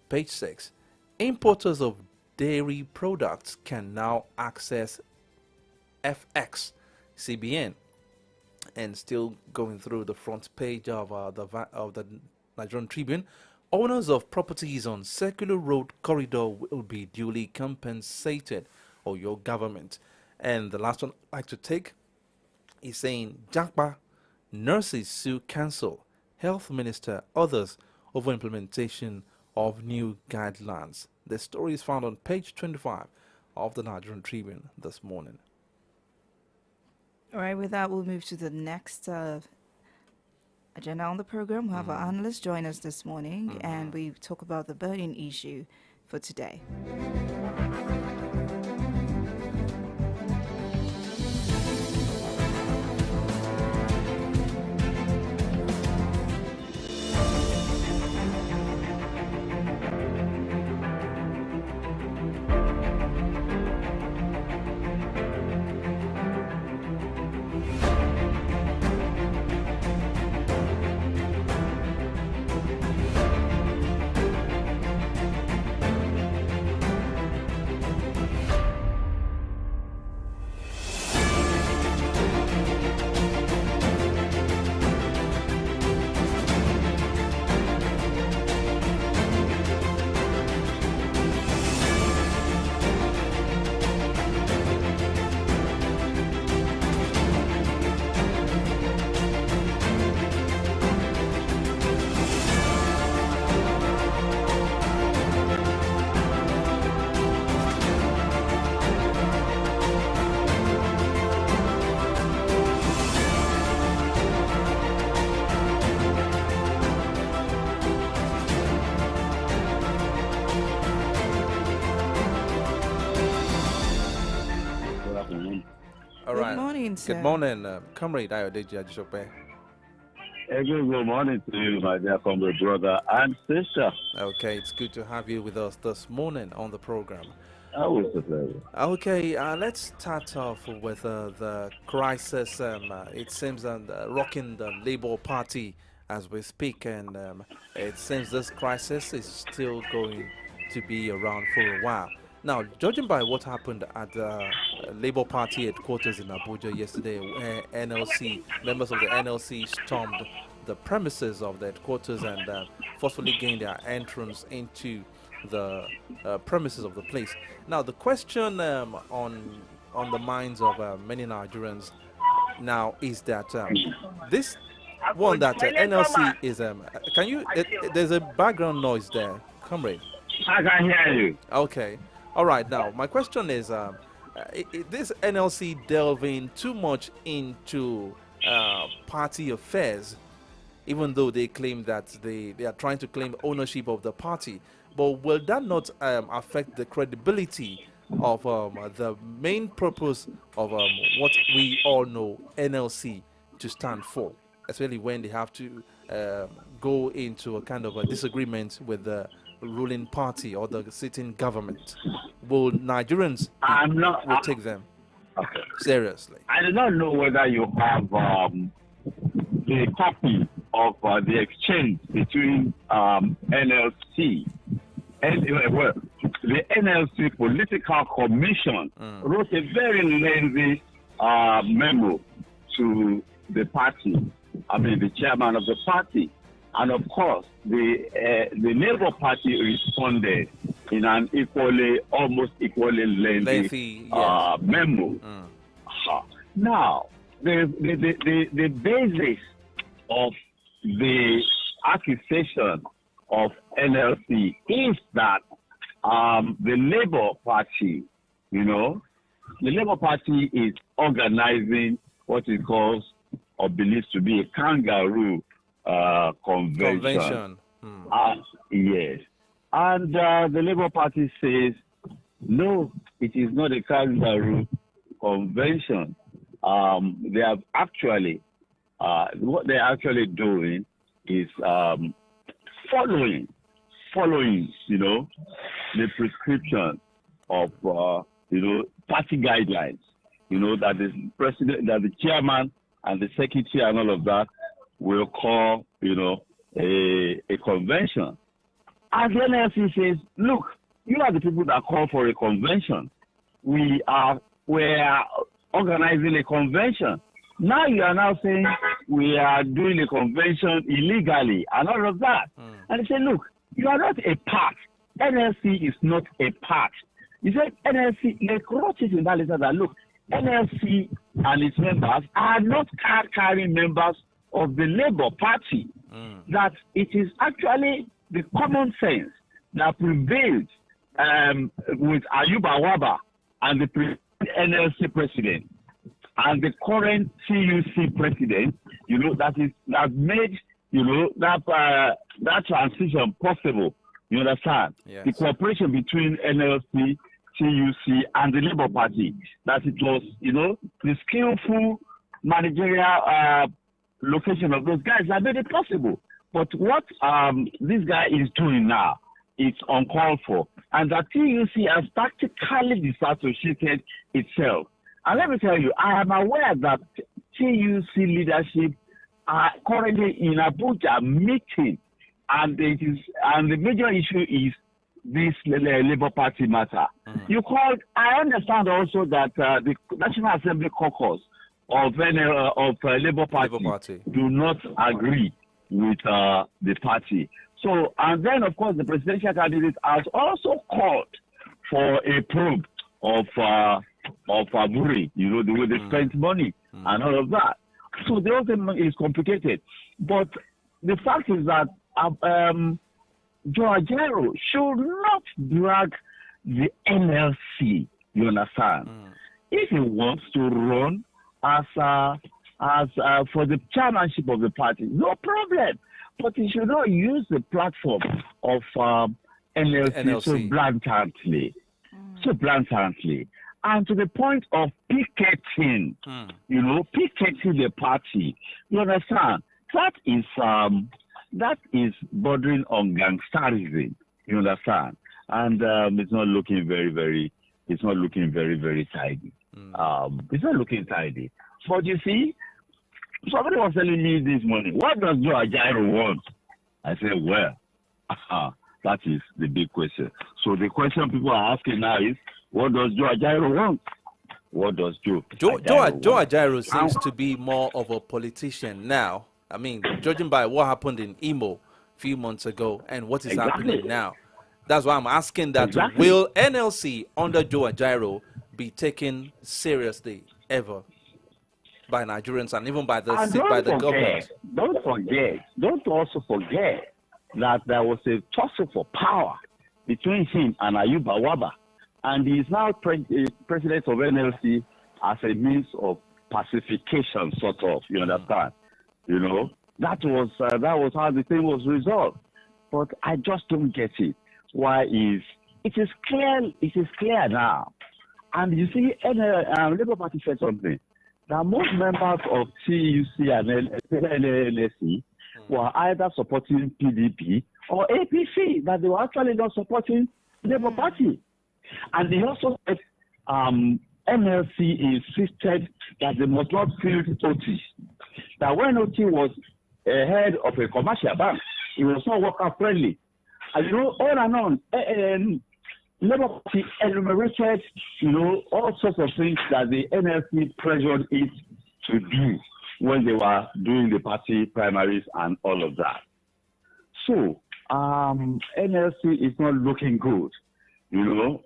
Page 6. Importers of dairy products can now access FX CBN. And still going through the front page of the Nigerian Tribune, owners of properties on Circular Road corridor will be duly compensated, or your government. And the last one I'd like to take is saying Jakba nurses sue council, health minister, others over implementation of new guidelines. The story is found on page 25 of the Nigerian Tribune this morning. All right, with that, we'll move to the next agenda on the program. We'll have our analysts join us this morning, and we talk about the burning issue for today. All Good right. morning, sir. Good morning, Comrade Ayodeji Ajisope. Good morning to you, my dear comrade brother and sister. Okay, it's good to have you with us this morning on the program. Always a pleasure. Okay, let's start off with the crisis. It seems rocking the Labour Party as we speak, and it seems this crisis is still going to be around for a while. Now, judging by what happened at the Labour Party headquarters in Abuja yesterday, where members of the NLC stormed the premises of the headquarters and forcefully gained their entrance into the premises of the place. Now, the question on the minds of many Nigerians now is that this one that NLC is. Can you? There's a background noise there, comrade. I can hear you. Okay. All right. Now, my question is: this NLC delving too much into party affairs, even though they claim that they are trying to claim ownership of the party? But will that not affect the credibility of the main purpose of what we all know NLC to stand for, especially when they have to go into a kind of a disagreement with the ruling party or the sitting government? Will Nigerians will take them seriously? I do not know whether you have the copy of the exchange between NLC and the NLC Political Commission wrote a very lengthy memo to the party. I mean, the chairman of the party. And of course, the Labour Party responded in an almost equally lengthy memo. Now, the basis of the accusation of NLC is that the Labour Party, the Labour Party is organizing what it calls or believes to be a kangaroo convention. Yes. And the Labour Party says, no, it is not a kangaroo convention. They have actually, what they're actually doing is following, the prescription of, party guidelines, that the president, that the chairman and the secretary and all of that will call, a convention. And the NLC says, look, you are the people that call for a convention. We are organizing a convention. Now you are now saying we are doing a convention illegally and all of that. And they say, look, you are not a part. NLC is not a part. You said NLC, they wrote it in that letter that, look, NLC and its members are not card-carrying members of the Labour Party. That it is actually the common sense that prevails with Ayuba Waba and the NLC president and the current CUC president, that made, that transition possible. You understand? Yes. The cooperation between NLC, CUC, and the Labour Party. That it was, the skillful managerial location of those guys that made it possible. But what this guy is doing now, it's uncalled for. And that TUC has tactically disassociated itself. And let me tell you, I am aware that TUC leadership are currently in Abuja meeting, and the major issue is this Labour Party matter. I understand also that the National Assembly caucus of Labour Party do not agree with the party. So, and then of course the presidential candidate has also called for a probe of Aburi, the way they spent money and all of that. So the whole thing is complicated. But the fact is that Joajero should not drag the NLC, you understand? If he wants to run as for the chairmanship of the party, no problem. But he should not use the platform of NLC so blatantly. And to the point of picketing, picketing the party. You understand? That is bordering on gangsterism. You understand? And it's not looking very, very tidy. It's not looking tidy. But you see, somebody was telling me this morning, what does Joe Ajaero want? I said, well, that is the big question. So the question people are asking now is, what does Joe Ajaero want? What does Joe Ajaero seems to be more of a politician now. I mean, judging by what happened in Imo a few months ago and what is happening now. That's why I'm asking that, will NLC under Joe Ajaero be taken seriously ever by Nigerians and even by the government? Don't also forget that there was a tussle for power between him and Ayuba Waba. And he is now president of NLC as a means of pacification, sort of. You understand? That was how the thing was resolved. But I just don't get it. Why it is clear now. And you see, Labour Party said something. That most members of TUC and NLC were either supporting PDP or APC, that they were actually not supporting Labour Party. And they also said NLC insisted that they must not field OT. That when OT was head of a commercial bank, it was not worker friendly. And on and on, Labour Party enumerated, all sorts of things that the NLC pressured it to do when they were doing the party primaries and all of that. So, NLC is not looking good,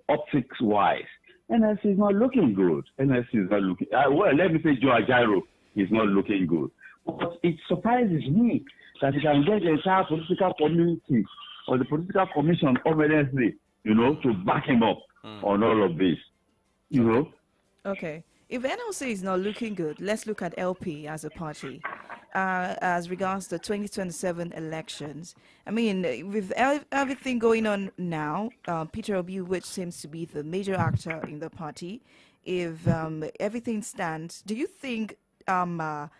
optics-wise. NLC is not looking good. NLC is not looking... let me say Joe Ajaero is not looking good. But it surprises me that you can get the entire political community or the political commission of NLC, to back him up on all of this, Okay. If NLC is not looking good, let's look at LP as a party. As regards the 2027 elections, I mean, with everything going on now, Peter Obi, which seems to be the major actor in the party, if everything stands, do you think Labour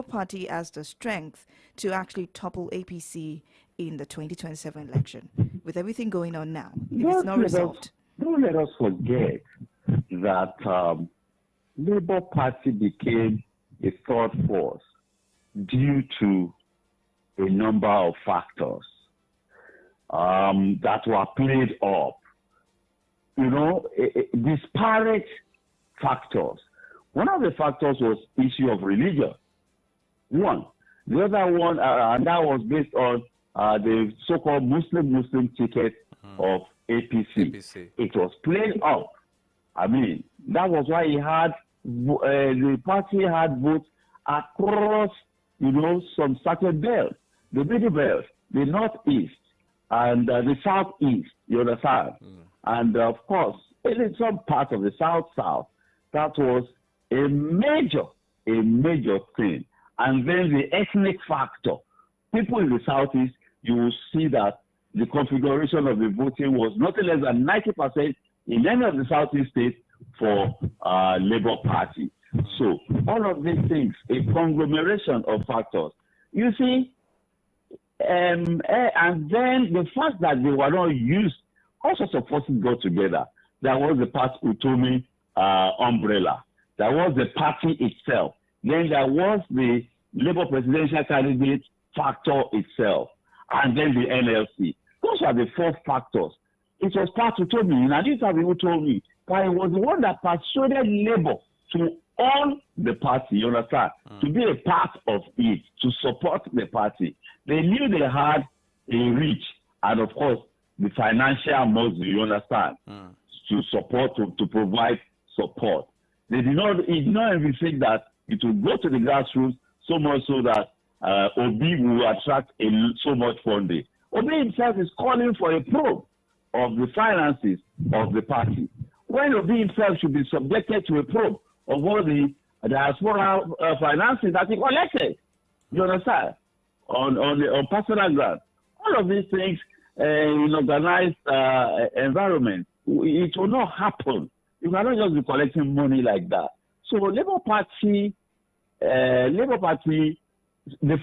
Party has the strength to actually topple APC in the 2027 election with everything going on now? If it's not resolved. Don't let us forget that Labour Party became a third force due to a number of factors that were played up. Disparate factors. One of the factors was issue of religion. One. The other one, and that was based on the so-called Muslim ticket of APC. It was played up. I mean, that was why the party had votes across, some certain belts, the middle belt, the northeast, and the southeast. You understand? And of course, in some parts of the south, that was a major thing. And then the ethnic factor. People in the southeast, you will see that the configuration of the voting was nothing less than 90% in any of the southeast states for Labour Party. So all of these things, a conglomeration of factors. You see, and then the fact that they were not used, all sorts of forces got together. There was the Party Utomi umbrella. There was the party itself. Then there was the Labour presidential candidate factor itself. And then the NLC. Those are the four factors. It was Party Utomi, and these are people told me, but it was the one that persuaded Labour to own the party, you understand, to be a part of it, to support the party. They knew they had a reach and, of course, the financial muscle, you understand, to support, to provide support. They did not even think that it would go to the grassroots so much so that Obi will attract so much funding. Obi himself is calling for a probe of the finances of the party. When Obi himself should be subjected to a probe of all the diaspora finances that he collected, you understand, on personal ground. All of these things in organized environment, it will not happen. You cannot just be collecting money like that. So Labour Party, the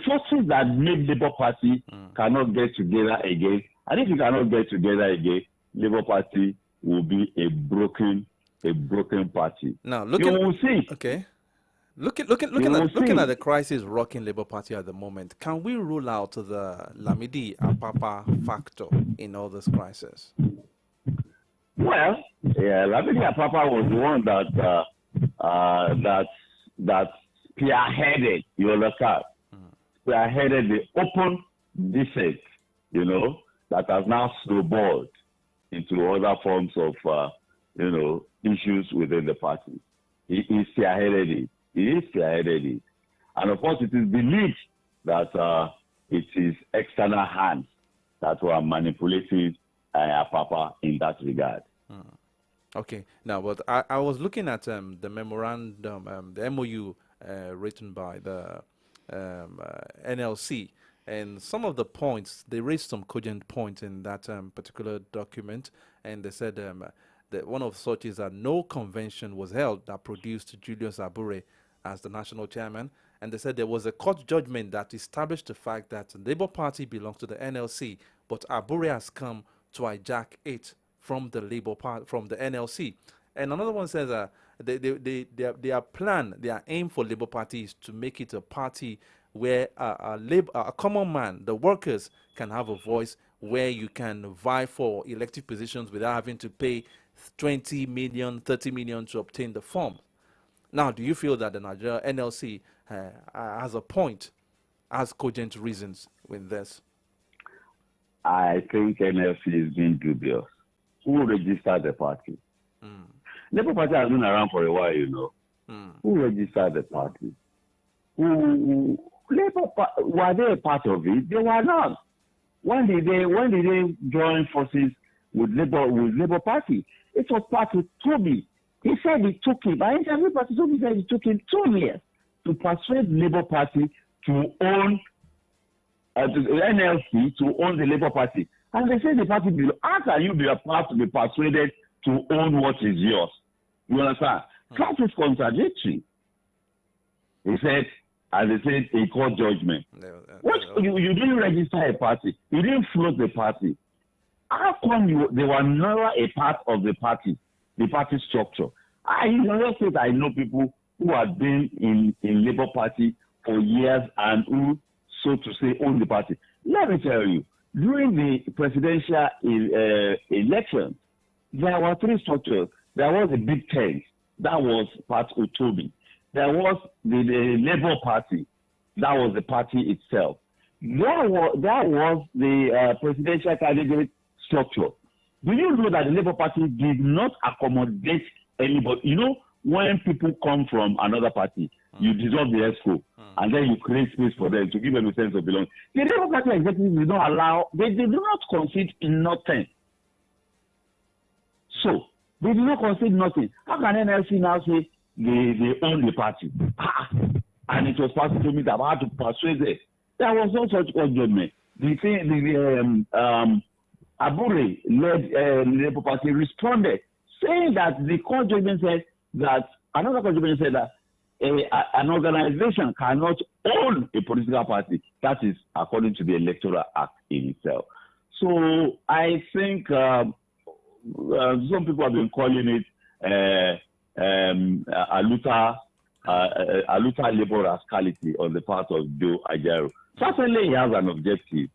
forces that made Labour Party cannot get together again. And if you cannot get together again, Labour Party will be a broken party. Now, you will see. Okay. Looking at the crisis rocking Labour Party at the moment, can we rule out the Lamidi Apapa factor in all this crisis? Well, Lamidi Apapa was the one that spearheaded, you understand? Spearheaded the open dissent, that has now snowballed into other forms of, issues within the party. He spearheaded it. And of course, it is believed that it is external hands that were manipulating Apapa in that regard. Okay. Now, but I was looking at the memorandum, the MOU written by the NLC, and some of the points, they raised some cogent points in that particular document, and they said that one of such is that no convention was held that produced Julius Abure as the national chairman, and they said there was a court judgment that established the fact that the Labour Party belongs to the NLC, but Abure has come to hijack it from the Labour Party, from the NLC. And another one says their plan, their aim for Labour Party is to make it a party where a common man, the workers, can have a voice, where you can vie for elective positions without having to pay 20 million, 30 million to obtain the form. Now, do you feel that the Nigeria NLC has a point, has cogent reasons with this? I think NLC is being dubious. Who registered the party? Labour Party has been around for a while, Who registered the party? Were they a part of it? They were not. When did they join forces with Labour Party? It was part of Toby. He said it took him, I interviewed Party Toby said it took him 2 years to persuade Labour Party to own the NLC, to own the Labour Party. And they said the party below. How can you be a part to be persuaded to own what is yours? You understand? That is contradictory. He said, as they said, a court judgment. You didn't register a party. You didn't float the party. How come they were never a part of the party structure? I know people who have been in Labour Party for years and who, so to say, own the party. Let me tell you, during the presidential election, there were three structures. There was the Big Ten, that was part of Toby. There was the Labour Party, that was the party itself. There was the presidential candidate structure. Do you know that the Labour Party did not accommodate anybody? When people come from another party, you dissolve the ESCO, and then you create space for them to give them a sense of belonging. The Labour Party executives did not allow, they do not concede nothing. So, they did not concede nothing. How can NLC now say they own the party? And it was passed to me that I had to persuade them. There was no such judgment. Abure led Labour Party responded, saying that the court judgment said that another court judgment said that an organization cannot own a political party. That is according to the Electoral Act in itself. So I think some people have been calling it Aluta labor rascality on the part of Joe Ajaero. Certainly he has an objective.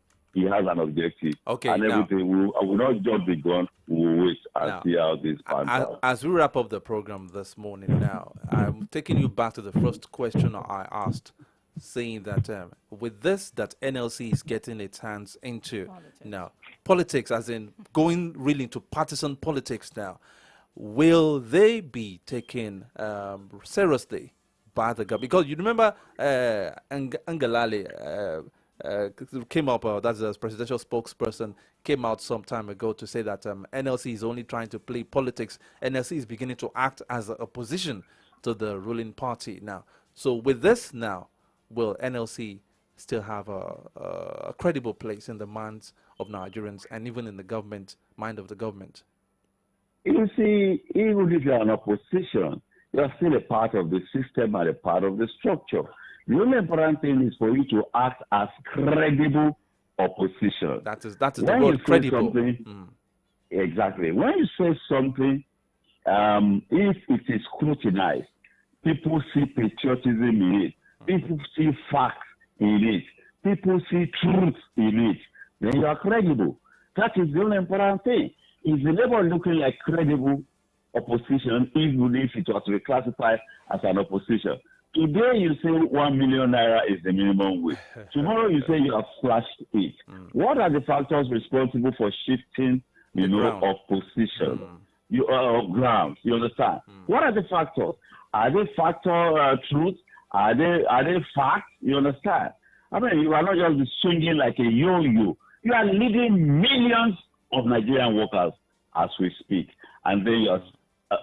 Okay, and everything. I will not jump the gun. We will wait and see how this pans out. As we wrap up the program this morning now, I'm taking you back to the first question I asked, saying that with this, that NLC is getting its hands into politics, as in going really into partisan politics now, will they be taken seriously by the government? Because you remember Ngalale came up, that's the presidential spokesperson, came out some time ago to say that NLC is only trying to play politics. NLC is beginning to act as a opposition to the ruling party now. So with this now, will NLC still have a credible place in the minds of Nigerians and even in the government, mind of the government? You see, even if you're an opposition, you're still a part of the system and a part of the structure. The only important thing is for you to act as credible opposition. That is the word, credible. Exactly. When you say something, if it is scrutinized, people see patriotism in it, people see facts in it, people see truth in it, then you are credible. That is the only important thing. Is the Labour looking like credible opposition, even if it was reclassified as an opposition? Today you say 1 million naira is the minimum wage. Tomorrow you say you have slashed it. What are the factors responsible for shifting, of position, ground? You understand? What are the factors? Are they factor truth? Are they facts? You understand? I mean, you are not just swinging like a yo-yo. You are leading millions of Nigerian workers as we speak, and then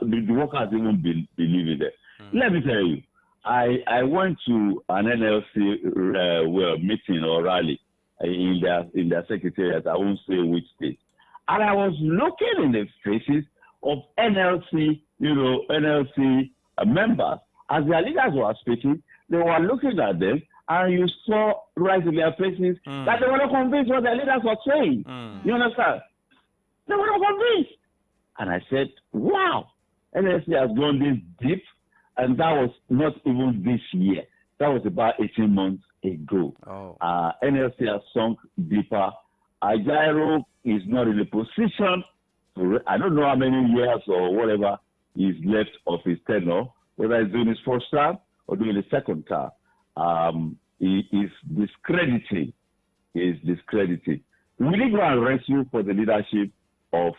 the workers even believe in it. Let me tell you, I went to an NLC meeting or rally in their secretariat. I won't say which state, and I was looking in the faces of NLC, NLC members as their leaders were speaking. They were looking at them, and you saw right in their faces that they were not convinced what their leaders were saying. You understand? They were not convinced. And I said, wow, NLC has gone this deep, and that was not even this year. That was about 18 months ago. NLC has sunk deeper. Ajaero is not in a position to, I don't know how many years or whatever is left of his tenure, whether he's doing his first term or doing the second term. He is discrediting. Will he go and rescue for the leadership of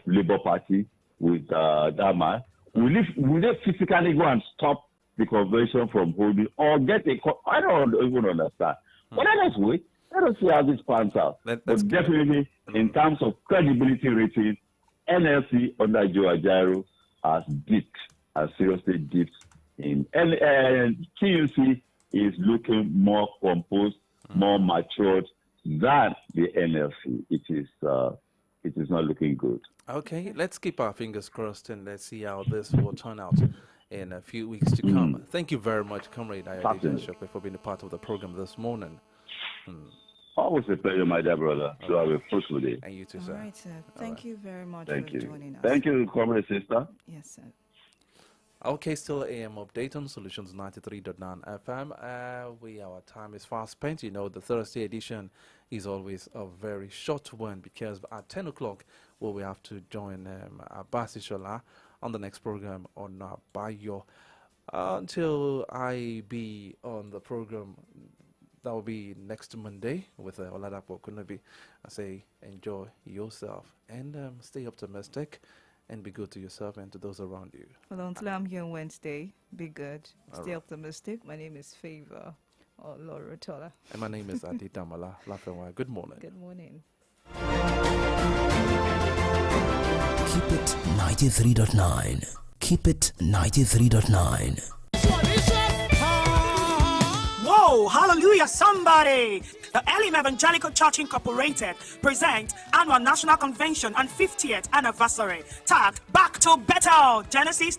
Labour Party with that man? Will they physically go and stop the convention from holding, or get a? I don't even understand. But let's wait. Let us see how this pans out. But definitely, in terms of credibility rating, NLC under Joe Ajaero has dipped, has seriously dipped in. And TUC is looking more composed, more matured than the NLC. It is not looking good. Okay, let's keep our fingers crossed and let's see how this will turn out in a few weeks to come. Thank you very much, Comrade Ayodele Shokwe, for being a part of the program this morning. Always a pleasure, my dear brother, to have a fruitful day. And you too, sir. All right, sir. Thank you very much for joining us. Thank you, Comrade Sister. Yes, sir. Okay, still AM update on Solutions 93.9 FM. Our time is fast spent. The Thursday edition is always a very short one because at 10 o'clock, we have to join Abasi Shola on the next program on Bayo. Until I be on the program, that will be next Monday with OLADAPO Kunabi. I say enjoy yourself and stay optimistic. And be good to yourself and to those around you. Well, until I'm here on Wednesday, be good. Stay optimistic. My name is Favor or Laura Tola. And my name is Adi Damala Lafenwa. Good morning. Good morning. Keep it 93.9. Keep it 93.9. Whoa, hallelujah, somebody! The Elim Evangelical Church Incorporated presents Annual National Convention and 50th Anniversary, tagged Back to Better, Genesis